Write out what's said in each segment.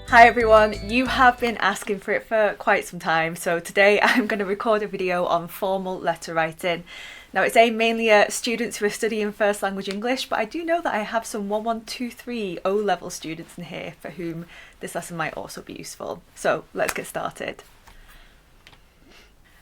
Hi everyone, you have been asking for it for quite some time, so today I'm going to record a video on formal letter writing. Now it's aimed mainly at students who are studying first language English, but I do know that I have some 1123 O-level students in here for whom this lesson might also be useful. So let's get started.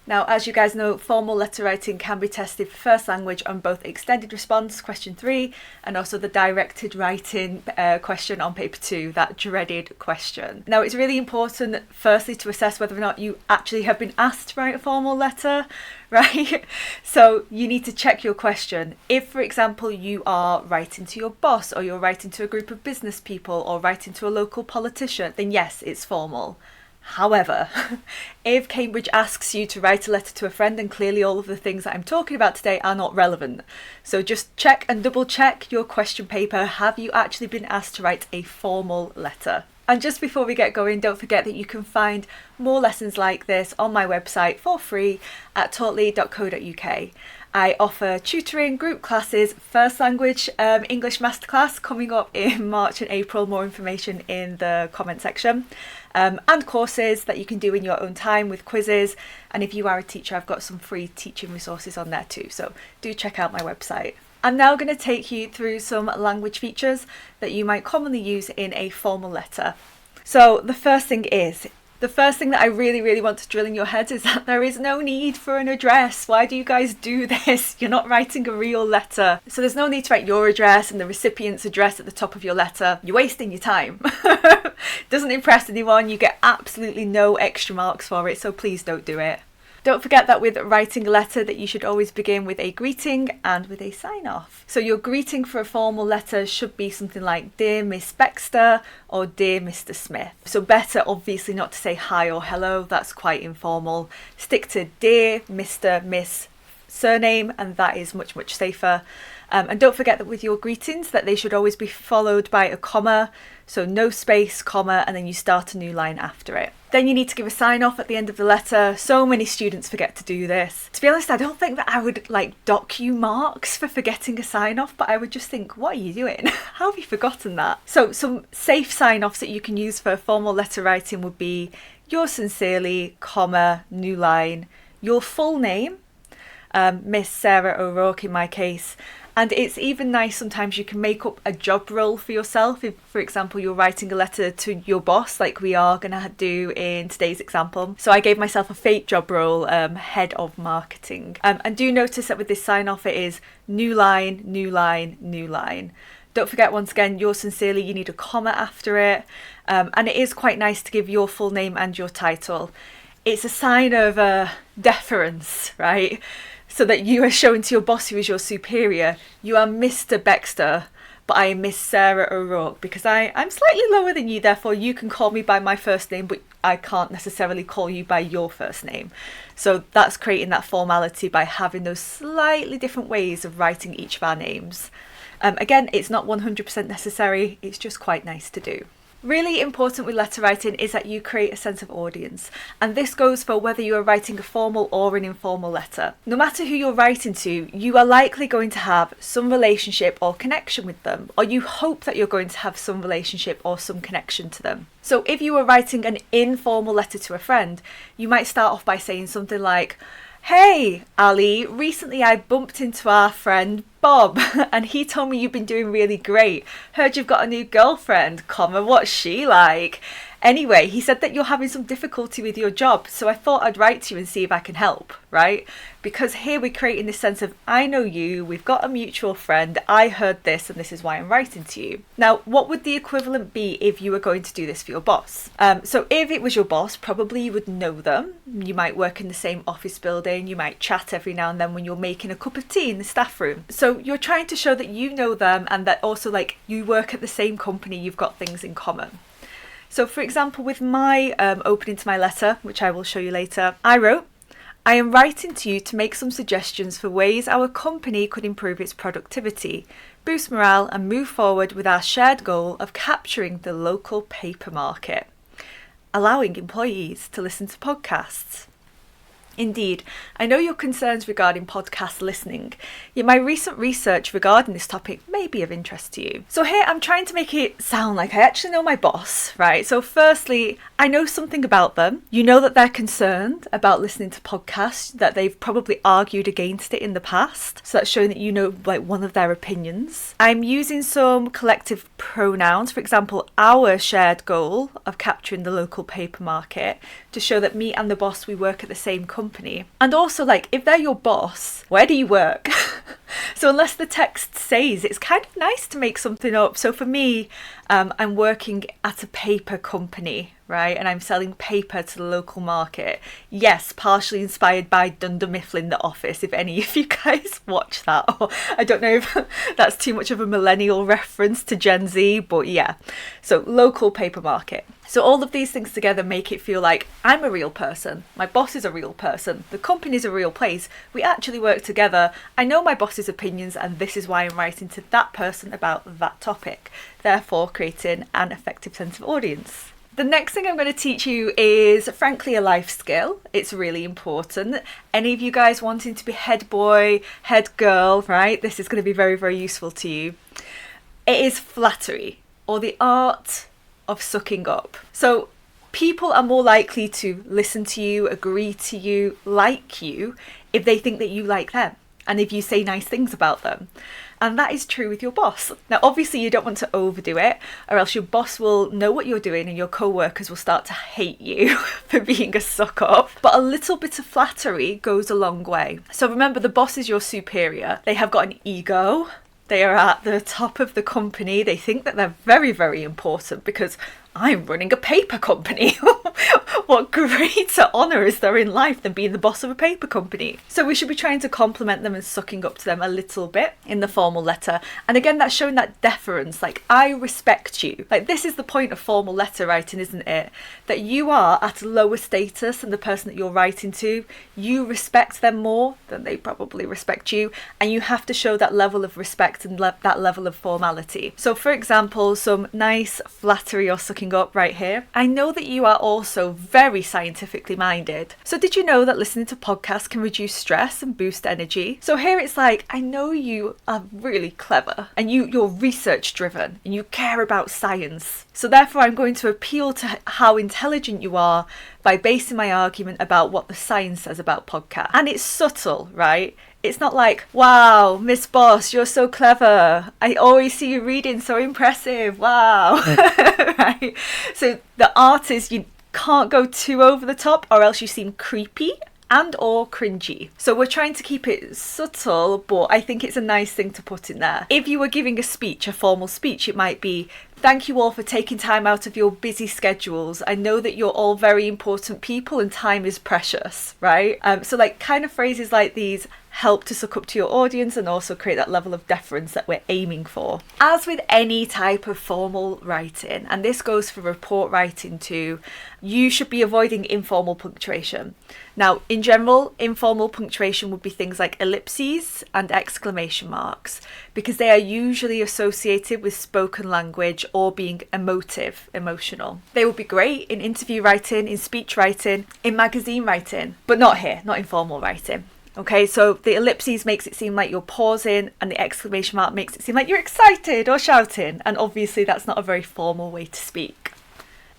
Now, as you guys know, formal letter writing can be tested for first language on both extended response, question 3, and also the directed writing question on paper 2, that dreaded question. Now, it's really important, firstly, to assess whether or not you actually have been asked to write a formal letter, right? So you need to check your question. If, for example, you are writing to your boss, or you're writing to a group of business people, or writing to a local politician, then yes, it's formal. However, if Cambridge asks you to write a letter to a friend, then clearly all of the things that I'm talking about today are not relevant. So just check and double check your question paper. Have you actually been asked to write a formal letter? And just before we get going, don't forget that you can find more lessons like this on my website for free at taughtly.co.uk. I offer tutoring, group classes, first language English masterclass coming up in March and April, more information in the comment section, and courses that you can do in your own time with quizzes. And if you are a teacher, I've got some free teaching resources on there too, so do check out my website. I'm now going to take you through some language features that you might commonly use in a formal letter. So the first thing that I really want to drill in your heads is that there is no need for an address. Why do you guys do this? You're not writing a real letter. So there's no need to write your address and the recipient's address at the top of your letter. You're wasting your time. Doesn't impress anyone. You get absolutely no extra marks for it, so please don't do it. Don't forget that with writing a letter that you should always begin with a greeting and with a sign-off. So your greeting for a formal letter should be something like Dear Miss Baxter or Dear Mr. Smith. So better obviously not to say hi or hello, that's quite informal. Stick to Dear Mr. Miss surname, and that is much safer. And don't forget that with your greetings that they should always be followed by a comma, so no space, comma, and then you start a new line after it. Then you need to give a sign off at the end of the letter. So many students forget to do this. To be honest, I don't think that I would dock you marks for forgetting a sign off, but I would just think, what are you doing? How have you forgotten that? So some safe sign offs that you can use for formal letter writing would be yours sincerely, comma, new line, your full name, Miss Sarah O'Rourke in my case. And it's even nice sometimes you can make up a job role for yourself. If, for example, you're writing a letter to your boss, like we are going to do in today's example. So I gave myself a fake job role, head of marketing. And do notice that with this sign off, it is new line, new line, new line. Don't forget, once again, yours sincerely, you need a comma after it. And it is quite nice to give your full name and your title. It's a sign of deference, right? So that you are showing to your boss, who is your superior, you are Mr. Baxter, but I am Miss Sarah O'Rourke, because I'm slightly lower than you, therefore you can call me by my first name, but I can't necessarily call you by your first name. So that's creating that formality by having those slightly different ways of writing each of our names. Again, it's not 100% necessary, it's just quite nice to do. Really important with letter writing is that you create a sense of audience, and this goes for whether you are writing a formal or an informal letter. No matter who you're writing to, you are likely going to have some relationship or connection with them, or you hope that you're going to have some relationship or some connection to them. So if you were writing an informal letter to a friend, you might start off by saying something like, Hey, Ali, recently I bumped into our friend Bob and he told me you've been doing really great. Heard you've got a new girlfriend, comma, what's she like? Anyway, he said that you're having some difficulty with your job, so I thought I'd write to you and see if I can help, right? Because here we're creating this sense of, I know you, we've got a mutual friend, I heard this and this is why I'm writing to you. Now, what would the equivalent be if you were going to do this for your boss? So if it was your boss, probably you would know them. You might work in the same office building, you might chat every now and then when you're making a cup of tea in the staff room. So you're trying to show that you know them and that also you work at the same company, you've got things in common. So for example, with my opening to my letter, which I will show you later, I wrote, I am writing to you to make some suggestions for ways our company could improve its productivity, boost morale and move forward with our shared goal of capturing the local paper market, allowing employees to listen to podcasts. Indeed, I know your concerns regarding podcast listening, yet my recent research regarding this topic may be of interest to you. So here I'm trying to make it sound like I actually know my boss, right? So firstly, I know something about them. You know that they're concerned about listening to podcasts, that they've probably argued against it in the past. So that's showing that you know like one of their opinions. I'm using some collective pronouns, for example, our shared goal of capturing the local paper market, to show that me and the boss, we work at the same company. And also, like, if they're your boss, where do you work? So unless the text says, it's kind of nice to make something up. So for me, I'm working at a paper company, right? And I'm selling paper to the local market. Yes, partially inspired by Dunder Mifflin The Office, if any of you guys watch that. Or I don't know if that's too much of a millennial reference to Gen Z, but yeah. So local paper market. So all of these things together make it feel like I'm a real person, my boss is a real person, the company's a real place, we actually work together, I know my boss's opinions, and this is why I'm writing to that person about that topic, therefore creating an effective sense of audience. The next thing I'm going to teach you is, frankly, a life skill. It's really important. Any of you guys wanting to be head boy, head girl, right? This is going to be very, very useful to you. It is flattery, or the art of sucking up. So people are more likely to listen to you, agree to you, like you, if they think that you like them and if you say nice things about them. And that is true with your boss. Now, obviously, you don't want to overdo it, or else your boss will know what you're doing and your co-workers will start to hate you for being a suck-up. But a little bit of flattery goes a long way. So remember, the boss is your superior. They have got an ego. They are at the top of the company. They think that they're very, very important because I'm running a paper company. What greater honour is there in life than being the boss of a paper company? So we should be trying to compliment them and sucking up to them a little bit in the formal letter. And again, that's showing that deference, like, I respect you. Like, this is the point of formal letter writing, isn't it? That you are at a lower status than the person that you're writing to. You respect them more than they probably respect you. And you have to show that level of respect and that level of formality. So for example, some nice flattery or sucking up right here. I know that you are also very scientifically minded. So did you know that listening to podcasts can reduce stress and boost energy? So here it's like, I know you are really clever and you're research driven and you care about science. So therefore I'm going to appeal to how intelligent you are by basing my argument about what the science says about podcasts. And it's subtle, right? It's not like, wow, Miss Boss, you're so clever. I always see you reading, so impressive. Wow. Right? So the art is, you can't go too over the top or else you seem creepy and or cringy. So we're trying to keep it subtle, but I think it's a nice thing to put in there. If you were giving a speech, a formal speech, it might be, thank you all for taking time out of your busy schedules. I know that you're all very important people and time is precious, right? So like kind of phrases like these help to suck up to your audience and also create that level of deference that we're aiming for. As with any type of formal writing, and this goes for report writing too, you should be avoiding informal punctuation. Now, in general, informal punctuation would be things like ellipses and exclamation marks, because they are usually associated with spoken language or being emotional. They would be great in interview writing, in speech writing, in magazine writing, but not here, not in formal writing. Okay, so the ellipses makes it seem like you're pausing and the exclamation mark makes it seem like you're excited or shouting, and obviously that's not a very formal way to speak.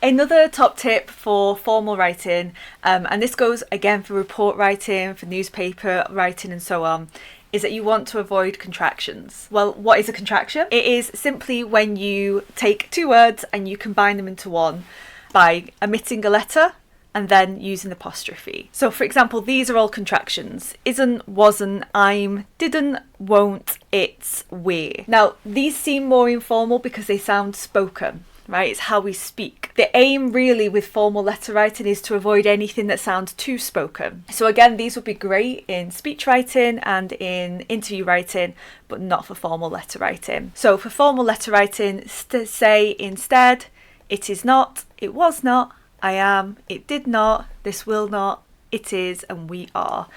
Another top tip for formal writing, and this goes again for report writing, for newspaper writing and so on, is that you want to avoid contractions. Well, what is a contraction? It is simply when you take two words and you combine them into one by omitting a letter and then using apostrophe. So for example, these are all contractions. Isn't, wasn't, I'm, didn't, won't, it's, we. Now, these seem more informal because they sound spoken, right? It's how we speak. The aim really with formal letter writing is to avoid anything that sounds too spoken. So again, these would be great in speech writing and in interview writing, but not for formal letter writing. So for formal letter writing, say instead, it is not, it was not, I am, it did not, this will not, it is, and we are.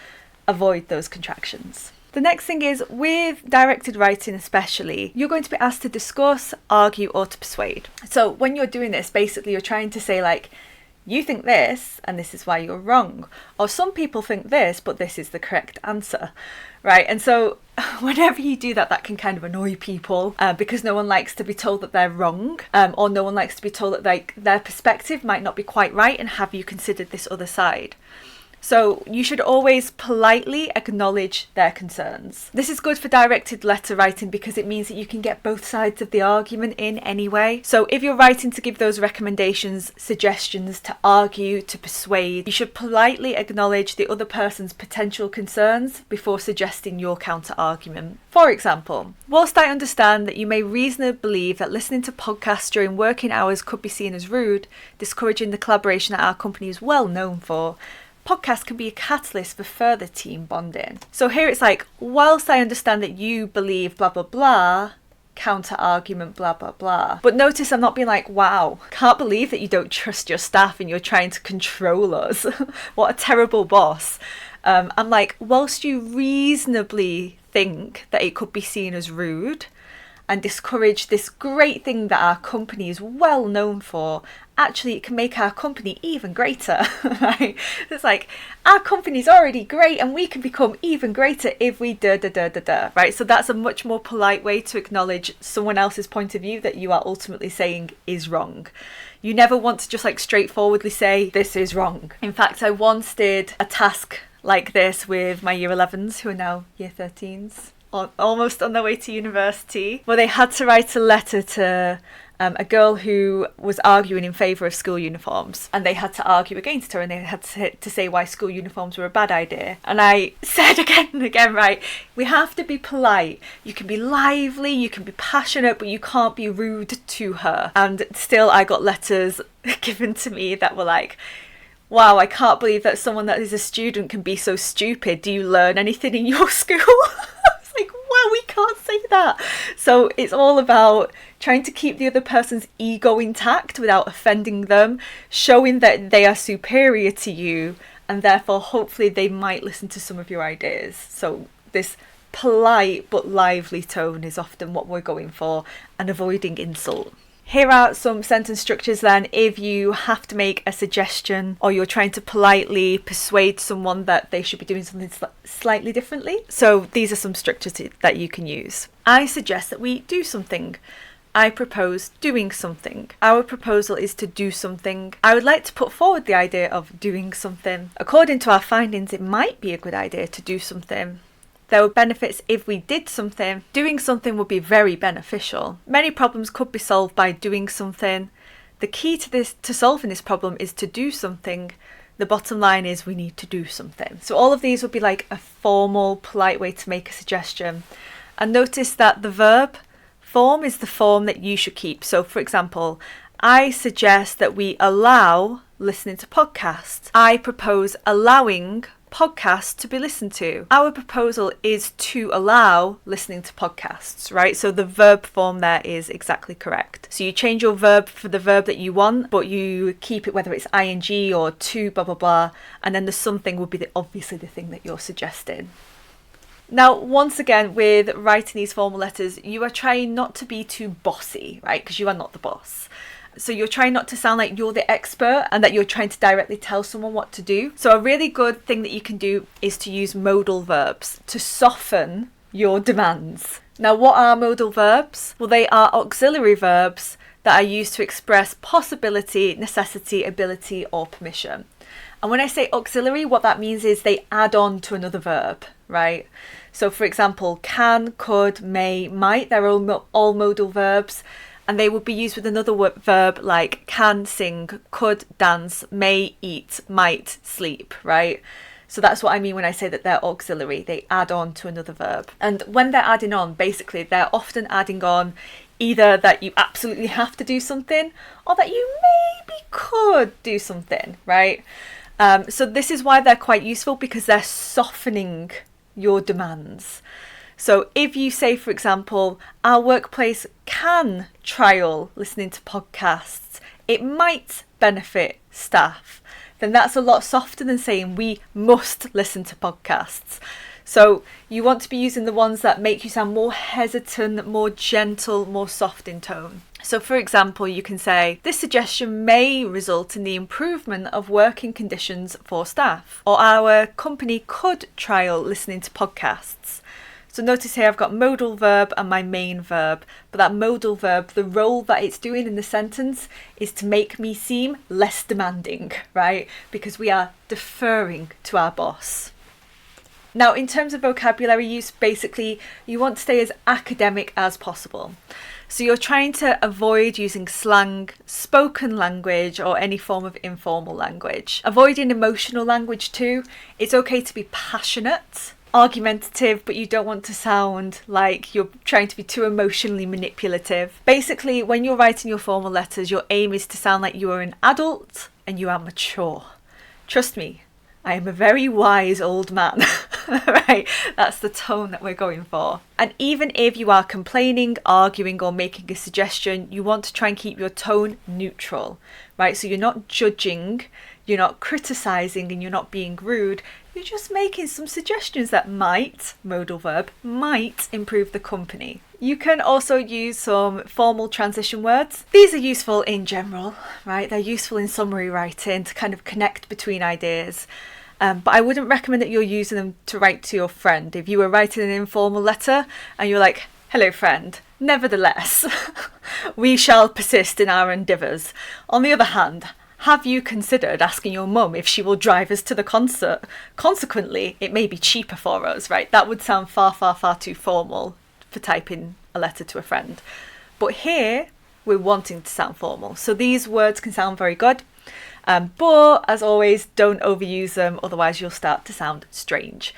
Avoid those contractions. The next thing is, with directed writing especially, you're going to be asked to discuss, argue, or to persuade. So when you're doing this, basically you're trying to say like, you think this and this is why you're wrong. Or some people think this, but this is the correct answer, right? And so whenever you do that, that can kind of annoy people because no one likes to be told that they're wrong, or no one likes to be told that like their perspective might not be quite right, and have you considered this other side? So you should always politely acknowledge their concerns. This is good for directed letter writing because it means that you can get both sides of the argument in anyway. So if you're writing to give those recommendations, suggestions, to argue, to persuade, you should politely acknowledge the other person's potential concerns before suggesting your counter argument. For example, whilst I understand that you may reasonably believe that listening to podcasts during working hours could be seen as rude, discouraging the collaboration that our company is well known for, podcasts can be a catalyst for further team bonding. So here it's like, whilst I understand that you believe blah, blah, blah, counter argument, blah, blah, blah. But notice I'm not being like, wow, can't believe that you don't trust your staff and you're trying to control us. What a terrible boss. I'm like, whilst you reasonably think that it could be seen as rude and discourage this great thing that our company is well known for, actually it can make our company even greater, right? It's like, our company's already great and we can become even greater if we right? So that's a much more polite way to acknowledge someone else's point of view that you are ultimately saying is wrong. You never want to just like straightforwardly say, this is wrong. In fact, I once did a task like this with my year 11s who are now year 13s. Almost on their way to university, where they had to write a letter to a girl who was arguing in favour of school uniforms, and they had to argue against her, and they had to say why school uniforms were a bad idea. And I said again and again, right, we have to be polite. You can be lively, you can be passionate, but you can't be rude to her. And still I got letters given to me that were like, wow, I can't believe that someone that is a student can be so stupid. Do you learn anything in your school? Wow, we can't say that. So it's all about trying to keep the other person's ego intact without offending them, showing that they are superior to you, and therefore hopefully they might listen to some of your ideas. So this polite but lively tone is often what we're going for, and avoiding insult. Here are some sentence structures then if you have to make a suggestion or you're trying to politely persuade someone that they should be doing something slightly differently. So these are some structures that you can use. I suggest that we do something. I propose doing something. Our proposal is to do something. I would like to put forward the idea of doing something. According to our findings, it might be a good idea to do something. There were benefits if we did something. Doing something would be very beneficial. Many problems could be solved by doing something. The key to solving this problem is to do something. The bottom line is we need to do something. So all of these would be like a formal, polite way to make a suggestion. And notice that the verb form is the form that you should keep. So for example, I suggest that we allow listening to podcasts. I propose allowing podcasts to be listened to. Our proposal is to allow listening to podcasts, right? So the verb form there is exactly correct. So you change your verb for the verb that you want, but you keep it whether it's ing or to blah blah blah, and then the something would be obviously the thing that you're suggesting. Now, once again, with writing these formal letters, you are trying not to be too bossy, right? Because you are not the boss. So you're trying not to sound like you're the expert and that you're trying to directly tell someone what to do. So a really good thing that you can do is to use modal verbs to soften your demands. Now, what are modal verbs? Well, they are auxiliary verbs that are used to express possibility, necessity, ability, or permission. And when I say auxiliary, what that means is they add on to another verb, right? So for example, can, could, may, might, they're all modal verbs. And they would be used with another verb like can sing, could dance, may eat, might sleep, right? So that's what I mean when I say that they're auxiliary. They add on to another verb. And when they're adding on, basically, they're often adding on either that you absolutely have to do something or that you maybe could do something, right? So this is why they're quite useful, because they're softening your demands. So if you say, for example, our workplace can trial listening to podcasts, it might benefit staff, then that's a lot softer than saying we must listen to podcasts. So you want to be using the ones that make you sound more hesitant, more gentle, more soft in tone. So for example, you can say, this suggestion may result in the improvement of working conditions for staff, or our company could trial listening to podcasts. So notice here I've got modal verb and my main verb, but that modal verb, the role that it's doing in the sentence is to make me seem less demanding, right? Because we are deferring to our boss. Now, in terms of vocabulary use, basically, you want to stay as academic as possible. So you're trying to avoid using slang, spoken language, or any form of informal language. Avoiding emotional language too. It's okay to be passionate, argumentative, but you don't want to sound like you're trying to be too emotionally manipulative. Basically, when you're writing your formal letters, your aim is to sound like you are an adult and you are mature. Trust me, I am a very wise old man, right? That's the tone that we're going for. And even if you are complaining, arguing, or making a suggestion, you want to try and keep your tone neutral, right? So you're not judging, you're not criticizing, and you're not being rude. You're just making some suggestions that might, modal verb, might improve the company. You can also use some formal transition words. These are useful in general, right? They're useful in summary writing to kind of connect between ideas. But I wouldn't recommend that you're using them to write to your friend. If you were writing an informal letter and you're like, hello friend, nevertheless, we shall persist in our endeavours. On the other hand, have you considered asking your mum if she will drive us to the concert? Consequently, it may be cheaper for us, right? That would sound far, far, far too formal for typing a letter to a friend. But here, we're wanting to sound formal. So these words can sound very good. But as always, don't overuse them, otherwise you'll start to sound strange.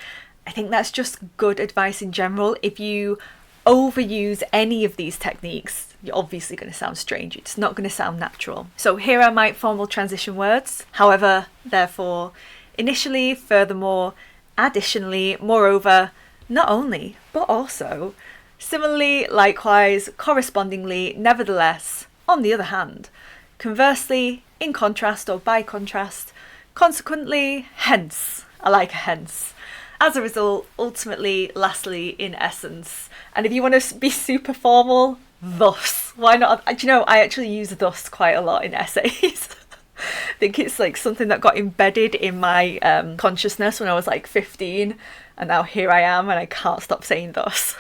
I think that's just good advice in general. If you overuse any of these techniques, you're obviously going to sound strange. It's not going to sound natural. So here are my formal transition words. However, therefore, initially, furthermore, additionally, moreover, not only, but also, similarly, likewise, correspondingly, nevertheless, on the other hand, conversely, in contrast or by contrast, consequently, hence. I like hence. As a result, ultimately, lastly, in essence. And if you want to be super formal, thus. Why not? Do you know, I actually use thus quite a lot in essays. I think it's like something that got embedded in my consciousness when I was like 15, and now here I am and I can't stop saying thus.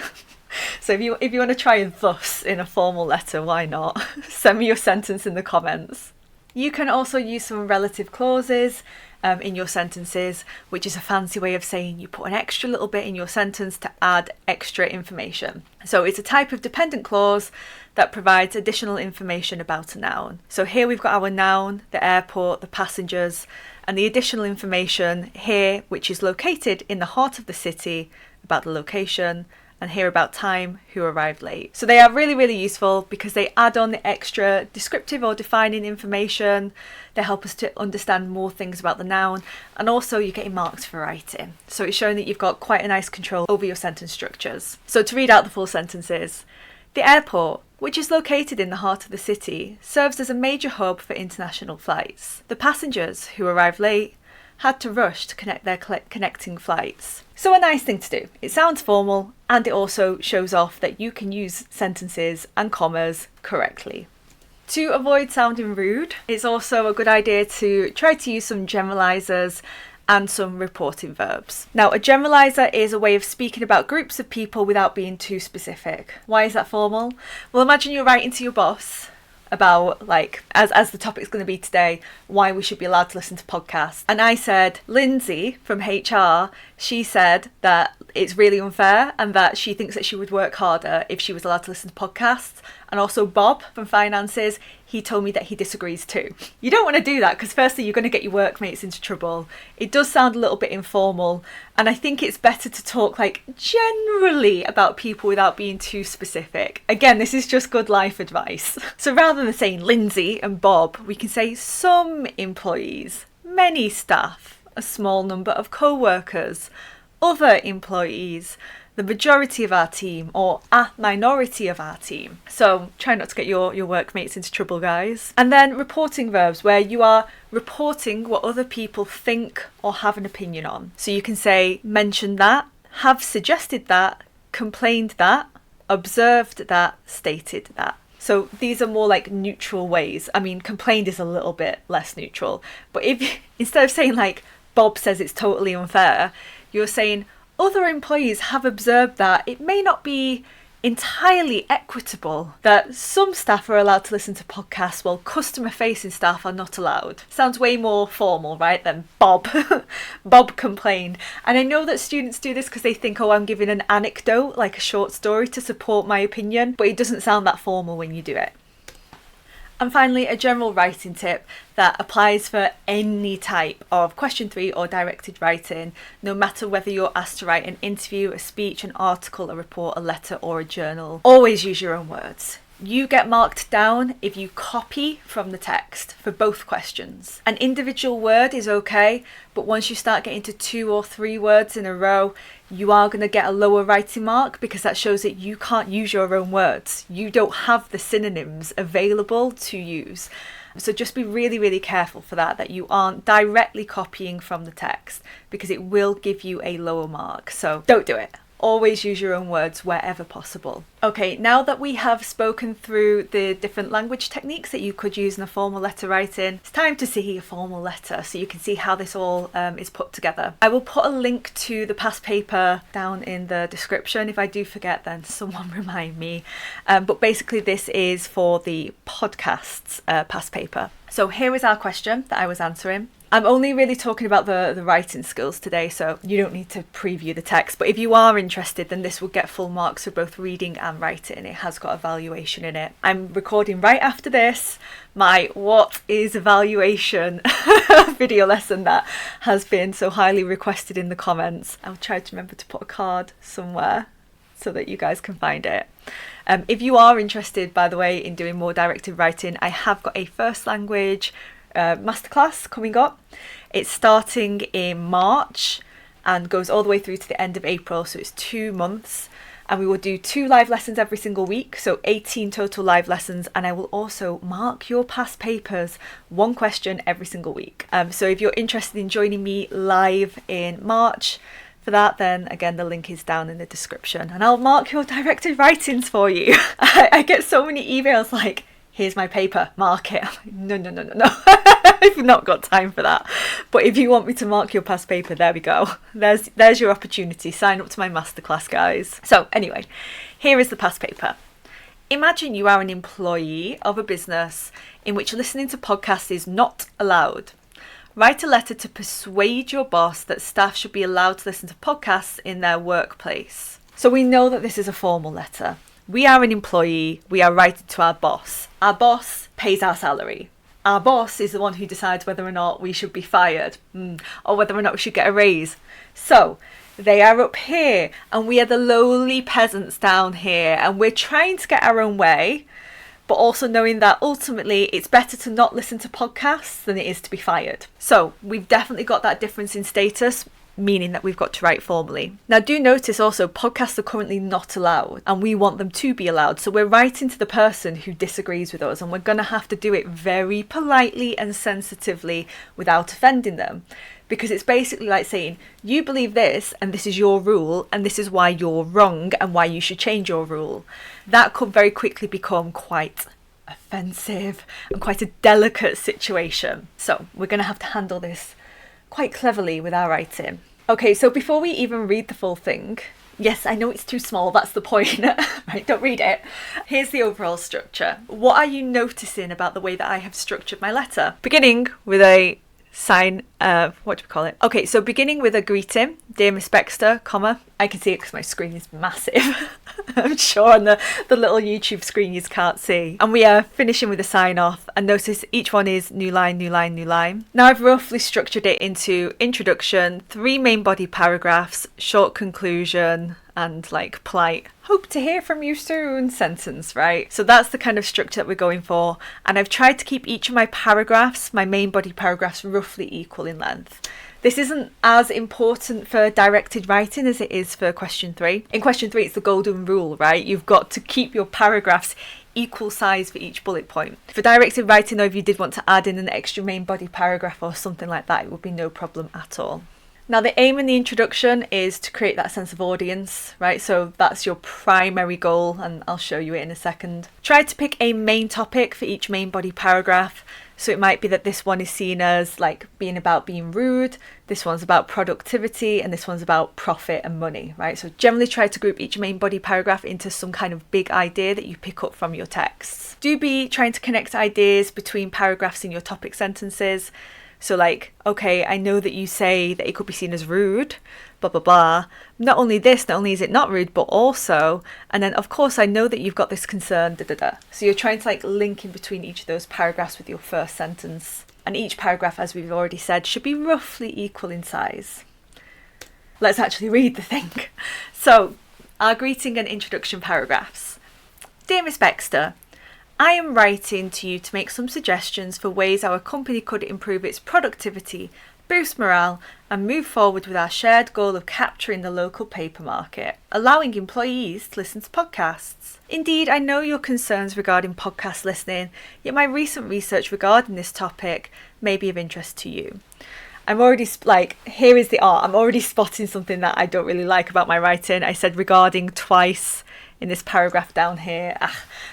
So if you want to try thus in a formal letter, why not? Send me your sentence in the comments. You can also use some relative clauses in your sentences, which is a fancy way of saying you put an extra little bit in your sentence to add extra information. So it's a type of dependent clause that provides additional information about a noun. So here we've got our noun, the airport, the passengers, and the additional information here, which is located in the heart of the city, about the location, and here about time, who arrived late. So they are really, really useful because they add on the extra descriptive or defining information. They help us to understand more things about the noun, and also you're getting marks for writing. So it's showing that you've got quite a nice control over your sentence structures. So to read out the full sentences, the airport, which is located in the heart of the city, serves as a major hub for international flights. The passengers who arrived late had to rush to connect their connecting flights. So a nice thing to do. It sounds formal, and it also shows off that you can use sentences and commas correctly. To avoid sounding rude, it's also a good idea to try to use some generalizers and some reporting verbs. Now, a generalizer is a way of speaking about groups of people without being too specific. Why is that formal? Well, imagine you're writing to your boss about, like, as the topic's going to be today, why we should be allowed to listen to podcasts. And I said, Lindsay from HR, she said that it's really unfair and that she thinks that she would work harder if she was allowed to listen to podcasts. And also Bob from finances, he told me that he disagrees too. You don't want to do that because firstly, you're going to get your workmates into trouble. It does sound a little bit informal. And I think it's better to talk like generally about people without being too specific. Again, this is just good life advice. So rather than saying Lindsay and Bob, we can say some employees, many staff, a small number of co-workers, other employees, the majority of our team, or a minority of our team. So try not to get your workmates into trouble, guys. And then reporting verbs, where you are reporting what other people think or have an opinion on. So you can say, mention that, have suggested that, complained that, observed that, stated that. So these are more like neutral ways. I mean, complained is a little bit less neutral. But if instead of saying like, Bob says it's totally unfair, you're saying other employees have observed that it may not be entirely equitable that some staff are allowed to listen to podcasts while customer-facing staff are not allowed. Sounds way more formal, right, than Bob. Bob complained. And I know that students do this because they think, oh, I'm giving an anecdote, like a short story to support my opinion, but it doesn't sound that formal when you do it. And finally, a general writing tip that applies for any type of question 3 or directed writing, no matter whether you're asked to write an interview, a speech, an article, a report, a letter, or a journal. Always use your own words. You get marked down if you copy from the text for both questions. An individual word is okay, but once you start getting to 2 or 3 words in a row, you are going to get a lower writing mark because that shows that you can't use your own words. You don't have the synonyms available to use. So just be really, really careful for that you aren't directly copying from the text because it will give you a lower mark. So don't do it. Always use your own words wherever possible. Okay, now that we have spoken through the different language techniques that you could use in a formal letter writing, it's time to see a formal letter so you can see how this all is put together. I will put a link to the past paper down in the description. If I do forget, then someone remind me. But basically this is for the podcast's past paper. So here is our question that I was answering. I'm only really talking about the writing skills today, so you don't need to preview the text. But if you are interested, then this will get full marks for both reading and writing. It has got evaluation in it. I'm recording right after this my What is Evaluation video lesson that has been so highly requested in the comments. I'll try to remember to put a card somewhere so that you guys can find it. If you are interested, by the way, in doing more directed writing, I have got a first language masterclass coming up. It's starting in March and goes all the way through to the end of April, so it's 2 months, and we will do 2 live lessons every single week, so 18 total live lessons, and I will also mark your past papers 1 question every single week. So if you're interested in joining me live in March for that, then again the link is down in the description and I'll mark your directed writings for you. I get so many emails like, here's my paper, mark it. I'm like, no. I've not got time for that. But if you want me to mark your past paper, there we go. There's your opportunity. Sign up to my masterclass, guys. So anyway, here is the past paper. Imagine you are an employee of a business in which listening to podcasts is not allowed. Write a letter to persuade your boss that staff should be allowed to listen to podcasts in their workplace. So we know that this is a formal letter. We are an employee, we are writing to our boss. Our boss pays our salary. Our boss is the one who decides whether or not we should be fired, or whether or not we should get a raise. So they are up here and we are the lowly peasants down here, and we're trying to get our own way, but also knowing that ultimately it's better to not listen to podcasts than it is to be fired. So we've definitely got that difference in status, meaning that we've got to write formally. Now do notice also podcasts are currently not allowed and we want them to be allowed, so we're writing to the person who disagrees with us and we're going to have to do it very politely and sensitively without offending them, because it's basically like saying you believe this and this is your rule and this is why you're wrong and why you should change your rule. That could very quickly become quite offensive and quite a delicate situation, so we're going to have to handle this quite cleverly with our writing. Okay, so before we even read the full thing, yes, I know it's too small, that's the point, right, don't read it. Here's the overall structure. What are you noticing about the way that I have structured my letter? Beginning with a sign, what do we call it? Okay, so beginning with a greeting, dear Miss Baxter, comma, I can see it because my screen is massive. I'm sure on the little YouTube screen you can't see. And we are finishing with a sign off, and notice each one is new line, new line, new line. Now I've roughly structured it into introduction, 3 main body paragraphs, short conclusion, and like polite hope to hear from you soon sentence, right? So that's the kind of structure that we're going for, and I've tried to keep each of my paragraphs, my main body paragraphs, roughly equal in length. This isn't as important for directed writing as it is for question 3. In question 3 it's the golden rule, right? You've got to keep your paragraphs equal size for each bullet point. For directed writing though, if you did want to add in an extra main body paragraph or something like that, it would be no problem at all. Now, the aim in the introduction is to create that sense of audience, right? So that's your primary goal, and I'll show you it in a second. Try to pick a main topic for each main body paragraph. So it might be that this one is seen as like being about being rude, this one's about productivity, and this one's about profit and money, right? So generally try to group each main body paragraph into some kind of big idea that you pick up from your texts. Do be trying to connect ideas between paragraphs in your topic sentences. So like, okay, I know that you say that it could be seen as rude, blah, blah, blah. Not only is it not rude, but also, and then of course I know that you've got this concern, da, da, da. So you're trying to like link in between each of those paragraphs with your first sentence. And each paragraph, as we've already said, should be roughly equal in size. Let's actually read the thing. So, our greeting and introduction paragraphs. Dear Miss Baxter, I am writing to you to make some suggestions for ways our company could improve its productivity, boost morale, and move forward with our shared goal of capturing the local paper market, allowing employees to listen to podcasts. Indeed, I know your concerns regarding podcast listening, yet my recent research regarding this topic may be of interest to you. I'm already here is the art. I'm already spotting something that I don't really like about my writing. I said regarding twice in this paragraph down here,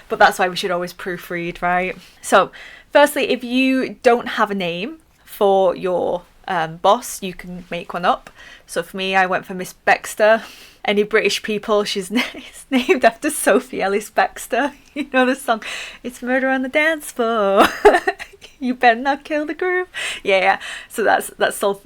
but that's why we should always proofread, right? So firstly, if you don't have a name for your boss, you can make one up. So for me, I went for Miss Baxter. Any British people, she's named after Sophie Ellis Baxter. You know the song, It's Murder on the Dance Floor. You better not kill the groove. Yeah. So that's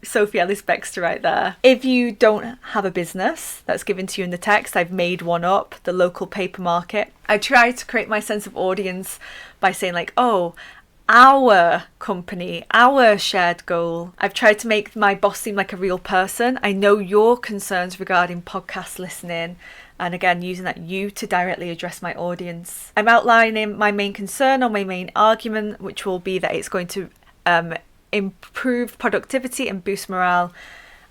Sophie Ellis Baxter right there. If you don't have a business that's given to you in the text, I've made one up, the local paper market. I try to create my sense of audience by saying like, oh, our company, our shared goal. I've tried to make my boss seem like a real person. I know your concerns regarding podcast listening, and again using that you to directly address my audience. I'm outlining my main concern or my main argument, which will be that it's going to improve productivity and boost morale.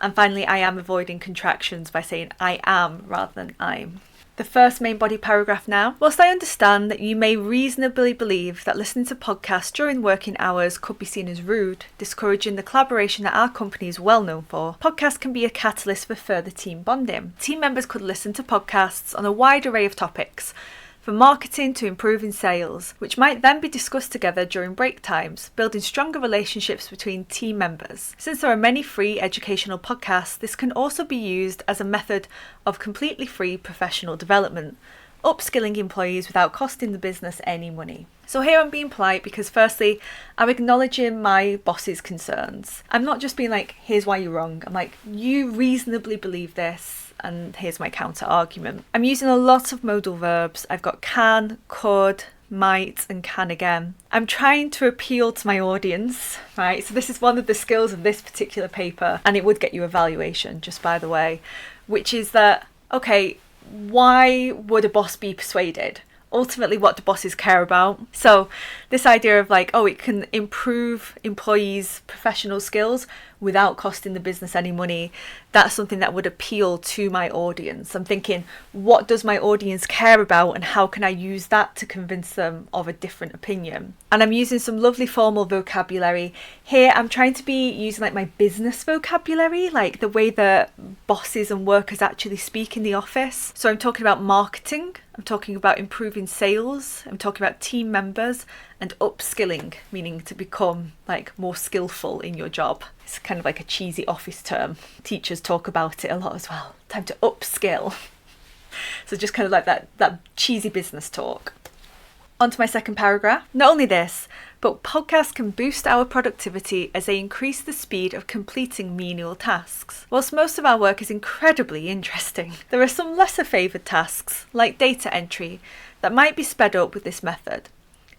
And finally, I am avoiding contractions by saying I am rather than I'm. The first main body paragraph now. Whilst I understand that you may reasonably believe that listening to podcasts during working hours could be seen as rude, discouraging the collaboration that our company is well known for, podcasts can be a catalyst for further team bonding. Team members could listen to podcasts on a wide array of topics, from marketing to improving sales, which might then be discussed together during break times, building stronger relationships between team members. Since there are many free educational podcasts, this can also be used as a method of completely free professional development, upskilling employees without costing the business any money. So here I'm being polite because firstly, I'm acknowledging my boss's concerns. I'm not just being like, here's why you're wrong. I'm like, you reasonably believe this, and here's my counter argument. I'm using a lot of modal verbs. I've got can, could, might, and can again. I'm trying to appeal to my audience, right? So this is one of the skills of this particular paper, and it would get you evaluation, just by the way, which is that, okay, why would a boss be persuaded? Ultimately, what do bosses care about? So this idea of like, oh, it can improve employees' professional skills without costing the business any money, that's something that would appeal to my audience. I'm thinking, what does my audience care about and how can I use that to convince them of a different opinion? And I'm using some lovely formal vocabulary. Here I'm trying to be using like my business vocabulary, like the way that bosses and workers actually speak in the office. So I'm talking about marketing, I'm talking about improving sales, I'm talking about team members, and upskilling, meaning to become like more skillful in your job. It's kind of like a cheesy office term. Teachers talk about it a lot as well. Time to upskill. So just kind of like that cheesy business talk. On to my second paragraph. Not only this, but podcasts can boost our productivity as they increase the speed of completing menial tasks. Whilst most of our work is incredibly interesting, there are some lesser favoured tasks, like data entry, that might be sped up with this method.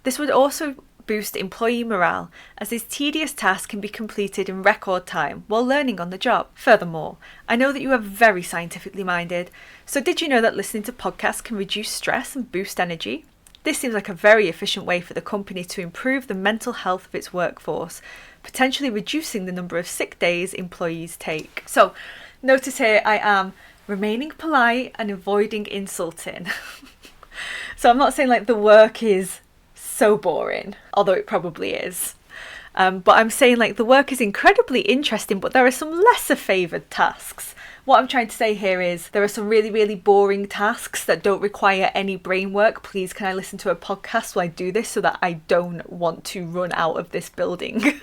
This would also boost employee morale, as this tedious task can be completed in record time while learning on the job. Furthermore, I know that you are very scientifically minded, so did you know that listening to podcasts can reduce stress and boost energy? This seems like a very efficient way for the company to improve the mental health of its workforce, potentially reducing the number of sick days employees take. So, notice here I am remaining polite and avoiding insulting. So I'm not saying like the work is so boring, although it probably is. But I'm saying like the work is incredibly interesting, but there are some lesser favoured tasks. What I'm trying to say here is there are some really, really boring tasks that don't require any brain work. Please, can I listen to a podcast while I do this so that I don't want to run out of this building?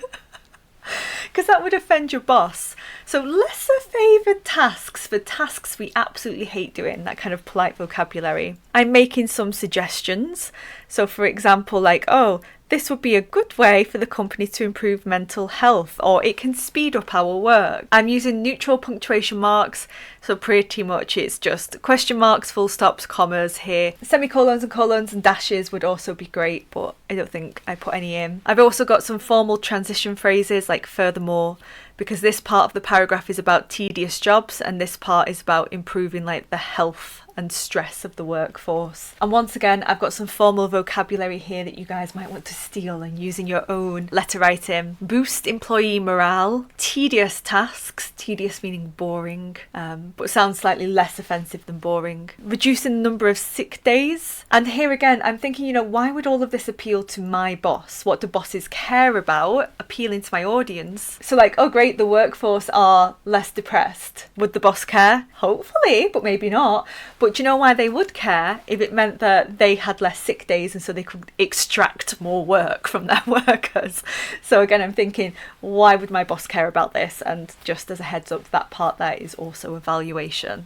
Because that would offend your boss. So lesser favoured tasks for tasks we absolutely hate doing, that kind of polite vocabulary. I'm making some suggestions. So for example, like, oh, this would be a good way for the company to improve mental health, or it can speed up our work. I'm using neutral punctuation marks, so pretty much it's just question marks, full stops, commas here. Semicolons and colons and dashes would also be great, but I don't think I put any in. I've also got some formal transition phrases like furthermore, because this part of the paragraph is about tedious jobs and this part is about improving like the health and stress of the workforce. And once again, I've got some formal vocabulary here that you guys might want to steal and use in your own letter writing. Boost employee morale, tedious tasks, tedious meaning boring, but sounds slightly less offensive than boring. Reducing the number of sick days. And here again, I'm thinking, why would all of this appeal to my boss? What do bosses care about? Appealing to my audience. So like, oh great, the workforce are less depressed. Would the boss care? Hopefully, but maybe not. But do you know why they would care? If it meant that they had less sick days and so they could extract more work from their workers. So again, I'm thinking, why would my boss care about this? And just as a heads up, that part there is also evaluation.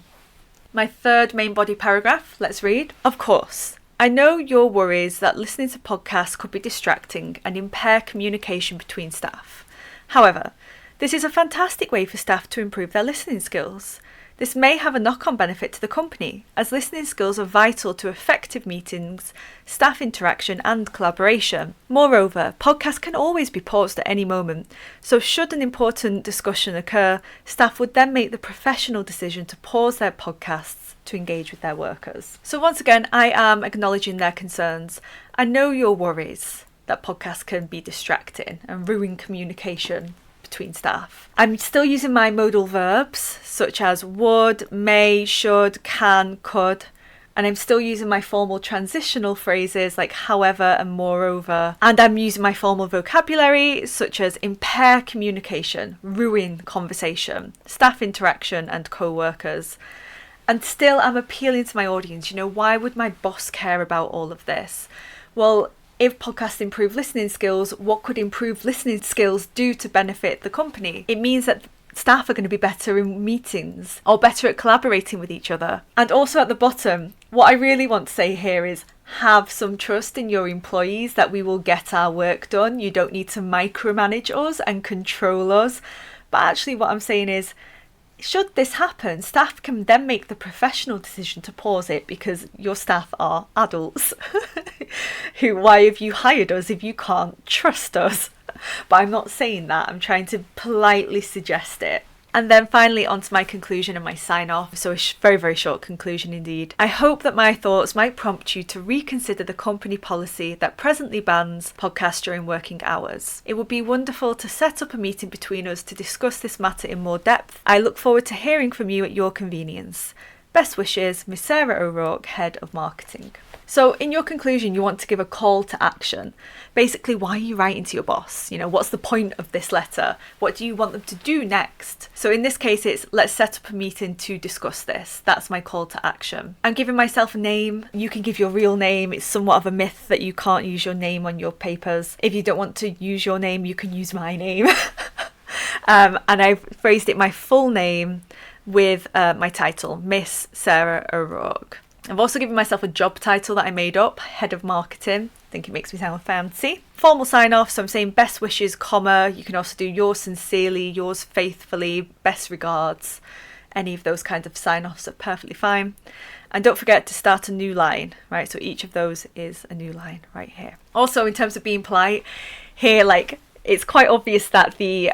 My third main body paragraph, let's read. Of course, I know your worries that listening to podcasts could be distracting and impair communication between staff. However, this is a fantastic way for staff to improve their listening skills. This may have a knock-on benefit to the company, as listening skills are vital to effective meetings, staff interaction and collaboration. Moreover, podcasts can always be paused at any moment, so should an important discussion occur, staff would then make the professional decision to pause their podcasts to engage with their workers. So once again, I am acknowledging their concerns. I know your worries that podcasts can be distracting and ruin communication between staff. I'm still using my modal verbs such as would, may, should, can, could, and I'm still using my formal transitional phrases like however and moreover, and I'm using my formal vocabulary such as impair communication, ruin conversation, staff interaction and co-workers. And still I'm appealing to my audience. Why would my boss care about all of this? Well, if podcasts improve listening skills, what could improved listening skills do to benefit the company? It means that staff are going to be better in meetings or better at collaborating with each other. And also at the bottom, what I really want to say here is have some trust in your employees that we will get our work done. You don't need to micromanage us and control us. But actually what I'm saying is, should this happen, staff can then make the professional decision to pause it because your staff are adults. Why have you hired us if you can't trust us? But I'm not saying that. I'm trying to politely suggest it. And then finally onto my conclusion and my sign off. So a very, very short conclusion indeed. I hope that my thoughts might prompt you to reconsider the company policy that presently bans podcasts during working hours. It would be wonderful to set up a meeting between us to discuss this matter in more depth. I look forward to hearing from you at your convenience. Best wishes, Miss Sarah O'Rourke, Head of Marketing. So in your conclusion, you want to give a call to action. Basically, why are you writing to your boss? What's the point of this letter? What do you want them to do next? So in this case, it's let's set up a meeting to discuss this. That's my call to action. I'm giving myself a name. You can give your real name. It's somewhat of a myth that you can't use your name on your papers. If you don't want to use your name, you can use my name. And I've phrased it my full name with my title, Miss Sarah O'Rourke. I've also given myself a job title that I made up, Head of Marketing. I think it makes me sound fancy. Formal sign off, so I'm saying best wishes, comma. You can also do yours sincerely, yours faithfully, best regards. Any of those kinds of sign offs are perfectly fine. And don't forget to start a new line, right? So each of those is a new line right here. Also, in terms of being polite, here, it's quite obvious that the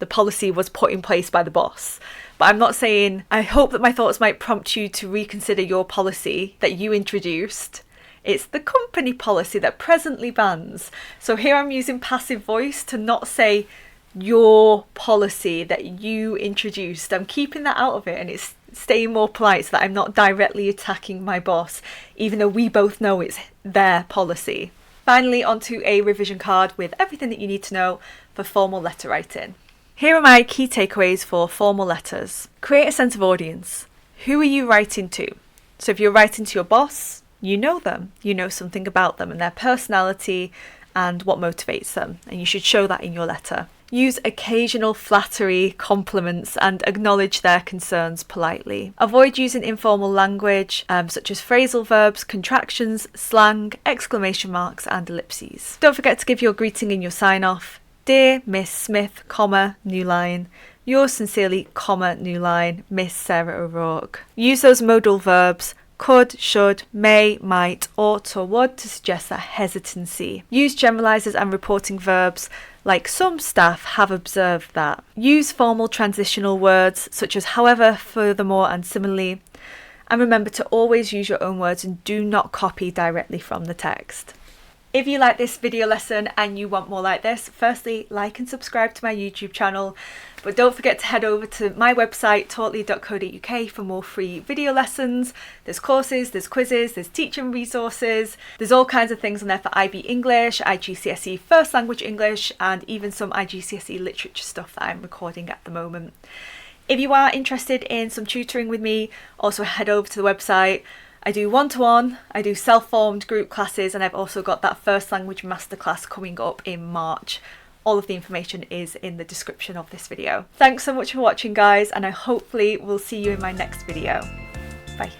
policy was put in place by the boss. But I'm not saying, I hope that my thoughts might prompt you to reconsider your policy that you introduced. It's the company policy that presently bans. So here I'm using passive voice to not say your policy that you introduced. I'm keeping that out of it and it's staying more polite so that I'm not directly attacking my boss, even though we both know it's their policy. Finally, onto a revision card with everything that you need to know for formal letter writing. Here are my key takeaways for formal letters. Create a sense of audience. Who are you writing to? So if you're writing to your boss, you know them. You know something about them and their personality and what motivates them, and you should show that in your letter. Use occasional flattery, compliments, and acknowledge their concerns politely. Avoid using informal language, such as phrasal verbs, contractions, slang, exclamation marks, and ellipses. Don't forget to give your greeting in your sign-off. Dear Miss Smith, comma, new line. Yours sincerely, comma, new line, Miss Sarah O'Rourke. Use those modal verbs, could, should, may, might, ought, or would to suggest that hesitancy. Use generalizers and reporting verbs like some staff have observed that. Use formal transitional words such as however, furthermore, and similarly. And remember to always use your own words and do not copy directly from the text. If you like this video lesson and you want more like this, firstly, like and subscribe to my YouTube channel, but don't forget to head over to my website, taughtly.co.uk, for more free video lessons. There's courses, there's quizzes, there's teaching resources, there's all kinds of things on there for IB English, IGCSE First Language English, and even some IGCSE literature stuff that I'm recording at the moment. If you are interested in some tutoring with me, also head over to the website. I do one-to-one, I do self-formed group classes, and I've also got that first language masterclass coming up in March. All of the information is in the description of this video. Thanks so much for watching, guys, and I hopefully will see you in my next video. Bye.